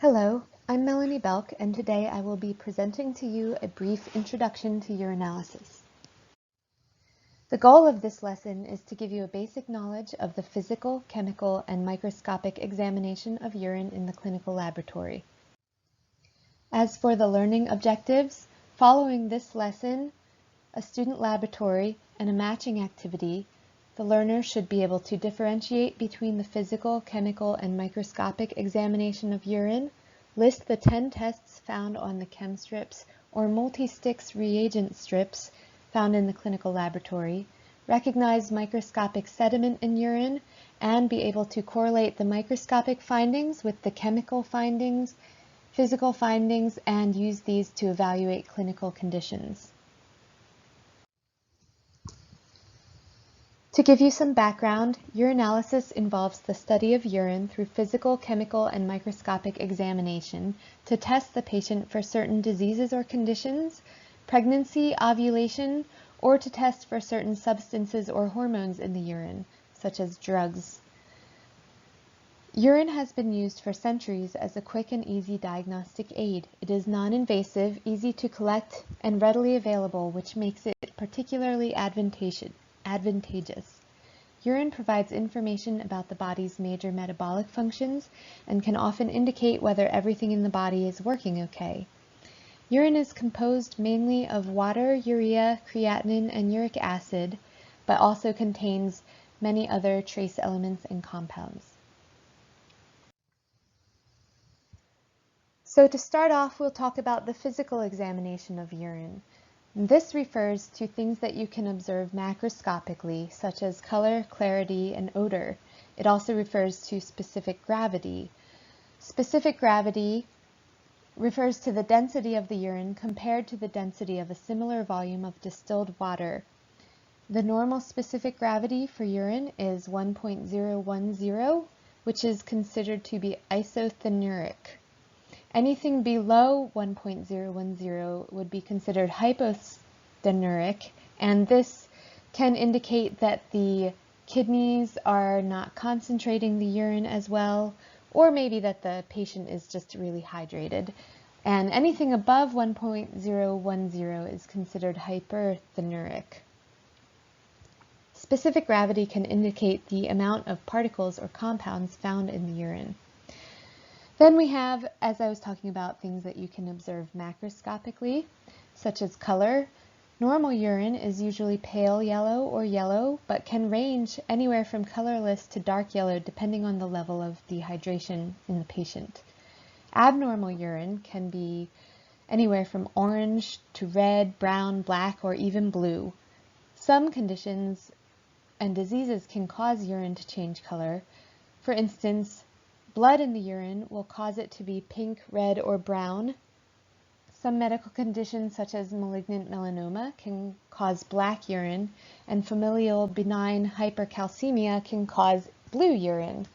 Hello, I'm Melanie Belk, and today I will be presenting to you a brief introduction to urinalysis. The goal of this lesson is to give you a basic knowledge of the physical, chemical, and microscopic examination of urine in the clinical laboratory. As for the learning objectives, following this lesson, a student laboratory, and a matching activity, the learner should be able to differentiate between the physical, chemical, and microscopic examination of urine, list the 10 tests found on the chem strips or multi-sticks reagent strips found in the clinical laboratory, recognize microscopic sediment in urine, and be able to correlate the microscopic findings with the chemical findings, physical findings, and use these to evaluate clinical conditions. To give you some background, urinalysis involves the study of urine through physical, chemical, and microscopic examination to test the patient for certain diseases or conditions, pregnancy, ovulation, or to test for certain substances or hormones in the urine, such as drugs. Urine has been used for centuries as a quick and easy diagnostic aid. It is non-invasive, easy to collect, and readily available, which makes it particularly advantageous. Urine provides information about the body's major metabolic functions and can often indicate whether everything in the body is working okay. Urine is composed mainly of water, urea, creatinine, and uric acid, but also contains many other trace elements and compounds. So to start off, we'll talk about the physical examination of urine. This refers to things that you can observe macroscopically, such as color, clarity, and odor. It also refers to specific gravity. Specific gravity refers to the density of the urine compared to the density of a similar volume of distilled water. The normal specific gravity for urine is 1.010, which is considered to be isothenuric. Anything below 1.010 would be considered hypothenuric, and this can indicate that the kidneys are not concentrating the urine as well, or maybe that the patient is just really hydrated. And anything above 1.010 is considered hyperthenuric. Specific gravity can indicate the amount of particles or compounds found in the urine. Then we have, as I was talking about, things that you can observe macroscopically, such as color. Normal urine is usually pale yellow or yellow, but can range anywhere from colorless to dark yellow depending on the level of dehydration in the patient. Abnormal urine can be anywhere from orange to red, brown, black, or even blue. Some conditions and diseases can cause urine to change color. For instance, blood in the urine will cause it to be pink, red, or brown. Some medical conditions, such as malignant melanoma, can cause black urine, and familial benign hypercalcemia can cause blue urine.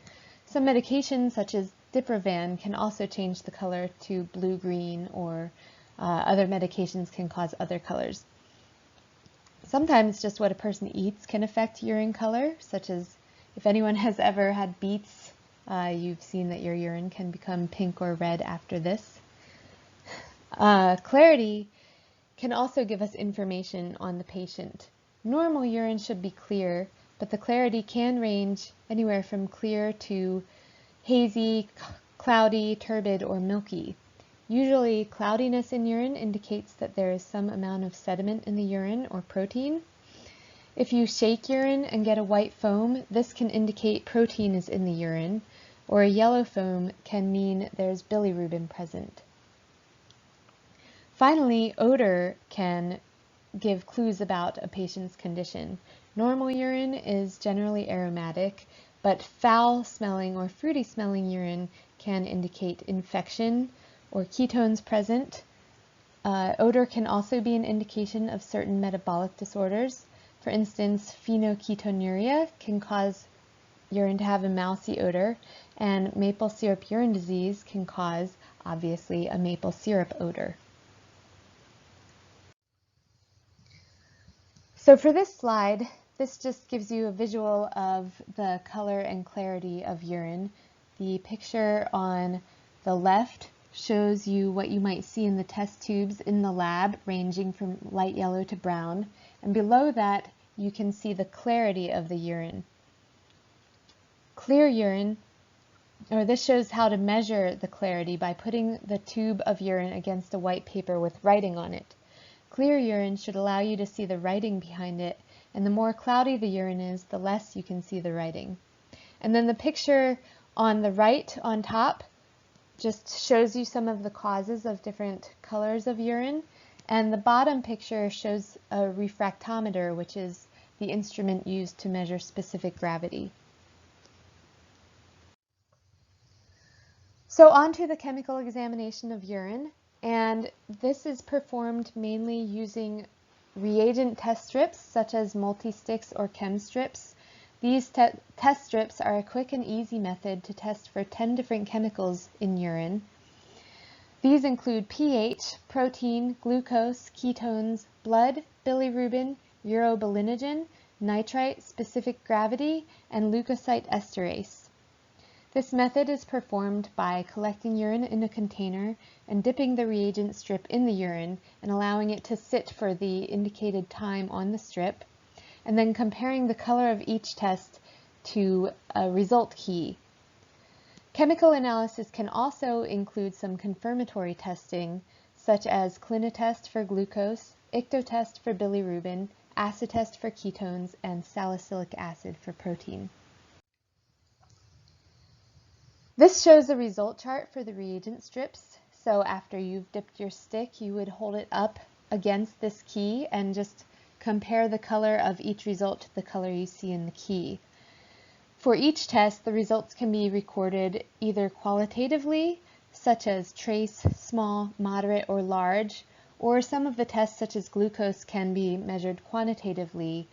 Some medications, such as Diprovan, can also change the color to blue-green, or other medications can cause other colors. Sometimes just what a person eats can affect urine color, such as if anyone has ever had beets, you've seen that your urine can become pink or red after this. Clarity can also give us information on the patient. Normal urine should be clear, but the clarity can range anywhere from clear to hazy, cloudy, turbid, or milky. Usually, cloudiness in urine indicates that there is some amount of sediment in the urine or protein. If you shake urine and get a white foam, this can indicate protein is in the urine, or a yellow foam can mean there's bilirubin present. Finally, odor can give clues about a patient's condition. Normal urine is generally aromatic, but foul-smelling or fruity-smelling urine can indicate infection or ketones present. Odor can also be an indication of certain metabolic disorders. For instance, phenylketonuria can cause urine to have a mousy odor, and maple syrup urine disease can cause, obviously, a maple syrup odor. So for this slide, this just gives you a visual of the color and clarity of urine. The picture on The left shows you what you might see in the test tubes in the lab, ranging from light yellow to brown, and below that you can see the clarity of the urine. Clear urine, or this shows how to measure the clarity by putting the tube of urine against a white paper with writing on it. Clear urine should allow you to see the writing behind it, and the more cloudy the urine is, the less you can see the writing. And then the picture on the right on top just shows you some of the causes of different colors of urine, and the bottom picture shows a refractometer, which is the instrument used to measure specific gravity. So on to the chemical examination of urine, and this is performed mainly using reagent test strips such as multi-sticks or chem strips. These test strips are a quick and easy method to test for 10 different chemicals in urine. These include pH, protein, glucose, ketones, blood, bilirubin, urobilinogen, nitrite, specific gravity, and leukocyte esterase. This method is performed by collecting urine in a container and dipping the reagent strip in the urine and allowing it to sit for the indicated time on the strip, and then comparing the color of each test to a result key. Chemical analysis can also include some confirmatory testing, such as clinitest for glucose, ictotest for bilirubin, acetest for ketones, and salicylic acid for protein. This shows a result chart for the reagent strips. So after you've dipped your stick, you would hold it up against this key and just compare the color of each result to the color you see in the key. For each test, the results can be recorded either qualitatively, such as trace, small, moderate, or large, or some of the tests, such as glucose, can be measured quantitatively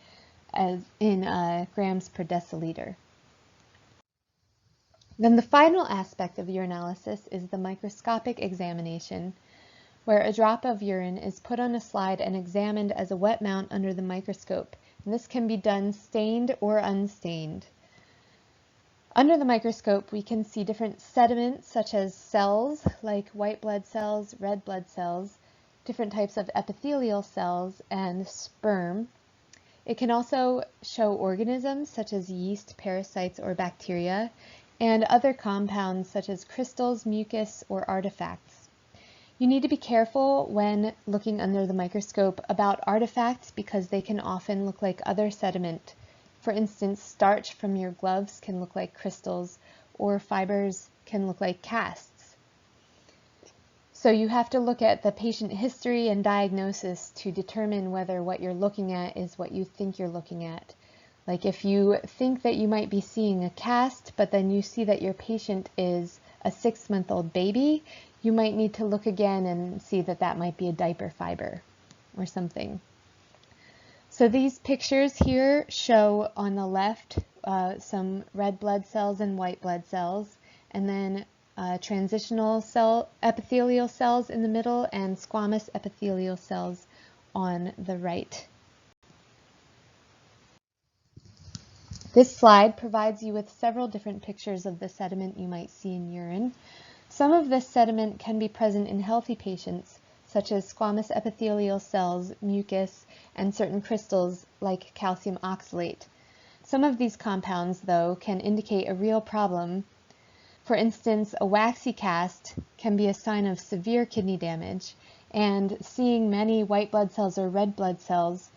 as in grams per deciliter. Then the final aspect of urinalysis is the microscopic examination, where a drop of urine is put on a slide and examined as a wet mount under the microscope. And this can be done stained or unstained. Under the microscope, we can see different sediments such as cells like white blood cells, red blood cells, different types of epithelial cells, and sperm. It can also show organisms such as yeast, parasites, or bacteria, and other compounds such as crystals, mucus, or artifacts. You need to be careful when looking under the microscope about artifacts because they can often look like other sediment. For instance, starch from your gloves can look like crystals, or fibers can look like casts. So you have to look at the patient history and diagnosis to determine whether what you're looking at is what you think you're looking at. Like if you think that you might be seeing a cast, but then you see that your patient is a 6-month-old baby, you might need to look again and see that that might be a diaper fiber or something. So these pictures here show on the left some red blood cells and white blood cells, and then transitional cell epithelial cells in the middle and squamous epithelial cells on the right. This slide provides you with several different pictures of the sediment you might see in urine. Some of this sediment can be present in healthy patients, such as squamous epithelial cells, mucus, and certain crystals like calcium oxalate. Some of these compounds, though, can indicate a real problem. For instance, a waxy cast can be a sign of severe kidney damage, and seeing many white blood cells or red blood cells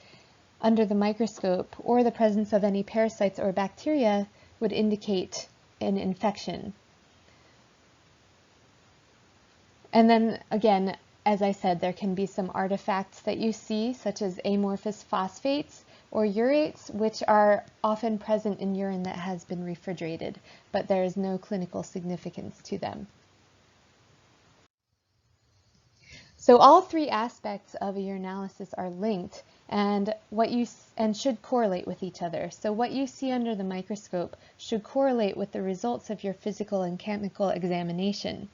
under the microscope or the presence of any parasites or bacteria would indicate an infection. And then again, as I said, there can be some artifacts that you see, such as amorphous phosphates or urates, which are often present in urine that has been refrigerated, but there is no clinical significance to them. So all three aspects of a urinalysis are linked and should correlate with each other. So what you see under the microscope should correlate with the results of your physical and chemical examination.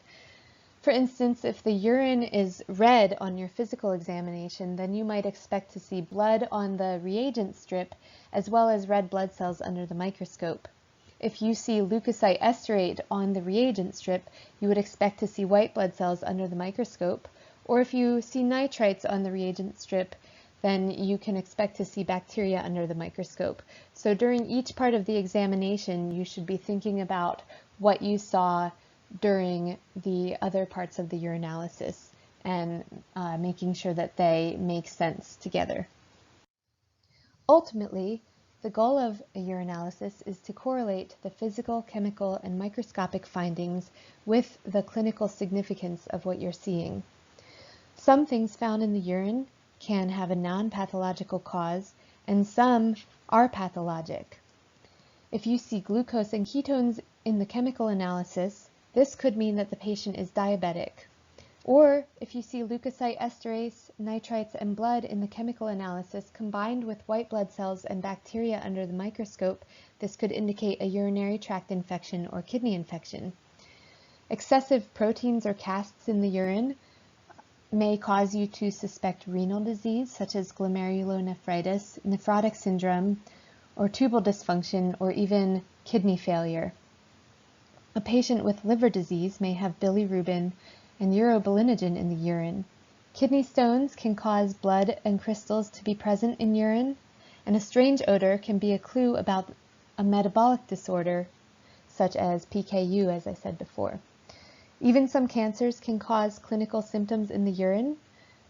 For instance, if the urine is red on your physical examination, then you might expect to see blood on the reagent strip as well as red blood cells under the microscope. if you see leukocyte esterate on the reagent strip, you would expect to see white blood cells under the microscope. Or if you see nitrites on the reagent strip, then you can expect to see bacteria under the microscope. So during each part of the examination, you should be thinking about what you saw during the other parts of the urinalysis and making sure that they make sense together. Ultimately, the goal of a urinalysis is to correlate the physical, chemical, and microscopic findings with the clinical significance of what you're seeing. Some things found in the urine can have a non-pathological cause, and some are pathologic. If you see glucose and ketones in the chemical analysis, this could mean that the patient is diabetic. Or if you see leukocyte esterase, nitrites, and blood in the chemical analysis combined with white blood cells and bacteria under the microscope, this could indicate a urinary tract infection or kidney infection. Excessive proteins or casts in the urine may cause you to suspect renal disease, such as glomerulonephritis, nephrotic syndrome, or tubal dysfunction, or even kidney failure. A patient with liver disease may have bilirubin and urobilinogen in the urine. Kidney stones can cause blood and crystals to be present in urine, and a strange odor can be a clue about a metabolic disorder, such as PKU, as I said before. Even some cancers can cause clinical symptoms in the urine.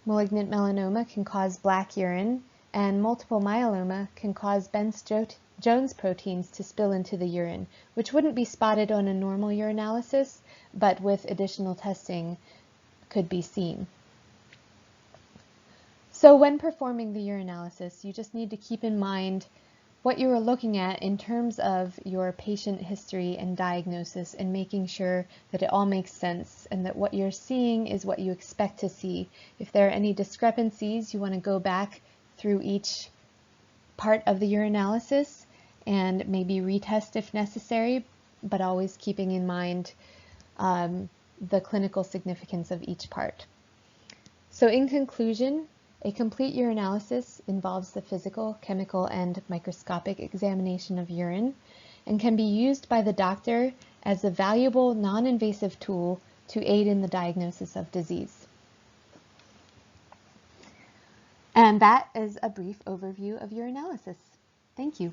Malignant melanoma can cause black urine, and multiple myeloma can cause Bence-Jones proteins to spill into the urine, which wouldn't be spotted on a normal urinalysis, but with additional testing could be seen. So when performing the urinalysis, you just need to keep in mind what you are looking at in terms of your patient history and diagnosis, and making sure that it all makes sense and that what you're seeing is what you expect to see. If there are any discrepancies, you want to go back through each part of the urinalysis and maybe retest if necessary, but always keeping in mind the clinical significance of each part. So in conclusion, a complete urinalysis involves the physical, chemical, and microscopic examination of urine and can be used by the doctor as a valuable non-invasive tool to aid in the diagnosis of disease. And that is a brief overview of urinalysis. Thank you.